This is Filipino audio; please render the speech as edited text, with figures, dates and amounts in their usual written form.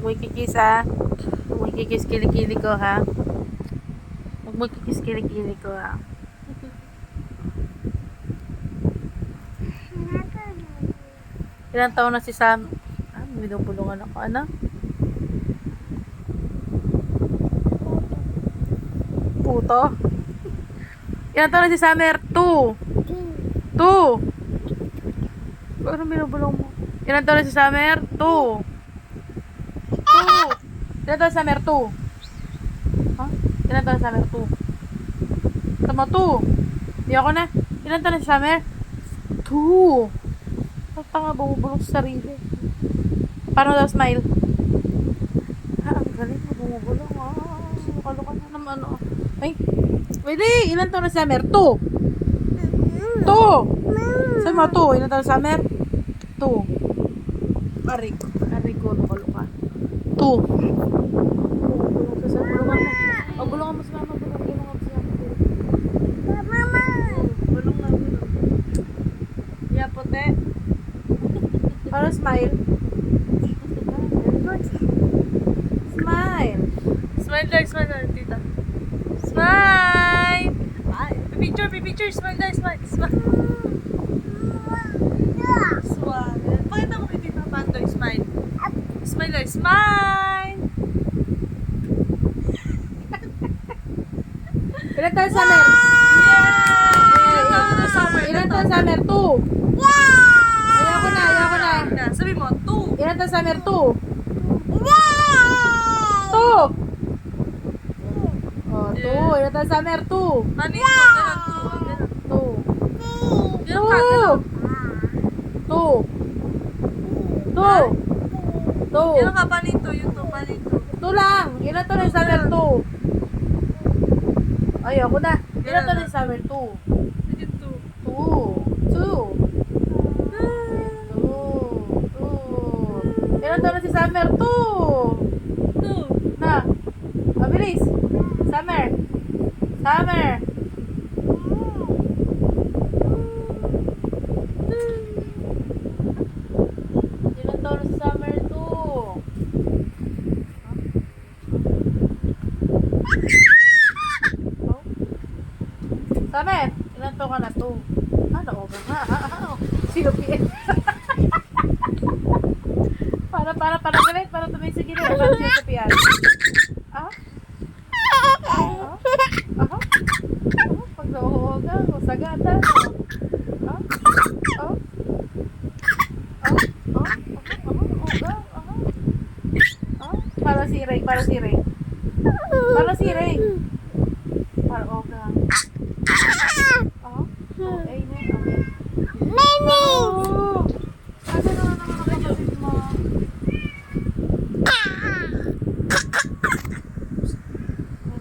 mo ikikis ha. Huwag mo ikikis kilikili ko ha. Huwag mo ikikis kilikili ko ha. Ilang taon na si Sam? Binubulungan ako. Ano? Puto? Ilang taon na si Summer? 2. 2. Ano binubulong mo? Ilang taon na si Summer? 2. 2. Ilang taon na si Summer? 2. Ha? Ilang taon na si Summer? 2. Tama 2. Di ako na. Ilang taon na si Summer? 2. Ang tanga bumubulong sa sarili. Paano daw smile? Ang galing mo bumubulong. Kalukan na naman. Ay, pwede. Ilan taon na si Summer? 2. 2. Saan mo 2? Ilan taon na si Summer? 2. Aray ko. Kaluka. 2. Bulungan mo si Mama. Bulungan mo si Mama. Bulong na. Yeah, puti. Para smile. Smile. Smile lang, tita. Smile. Ay, picture. Smile lang, smile. Smile. Pakita mo kay tita Pantoy, smile. Smile lang, smile. Ilan taon Summer? Ilan taon Summer? 2. Ayoko na. Sabi mo, 2. Ilan taon Summer? 2. 2. Oh, 2. Ilan taon Summer? 2. Manito, ganun, 2. 2. 2. Ilan ka panito, yung to, panito. 2 lang. Ilan taon na Summer? 2. Ayoko na. Ilan taon na Summer? 2. 2. Ilan taon na si Summer? 2. Na. Mabilis. Summer. Ilan taon na si Summer? 2. Summer. Ilan taon ka na? 2. Ano ko ba? Sino piin? Para tumay sa gilid. Para siya sa piyan. Pag nauhuga, sagada. Para si Ray.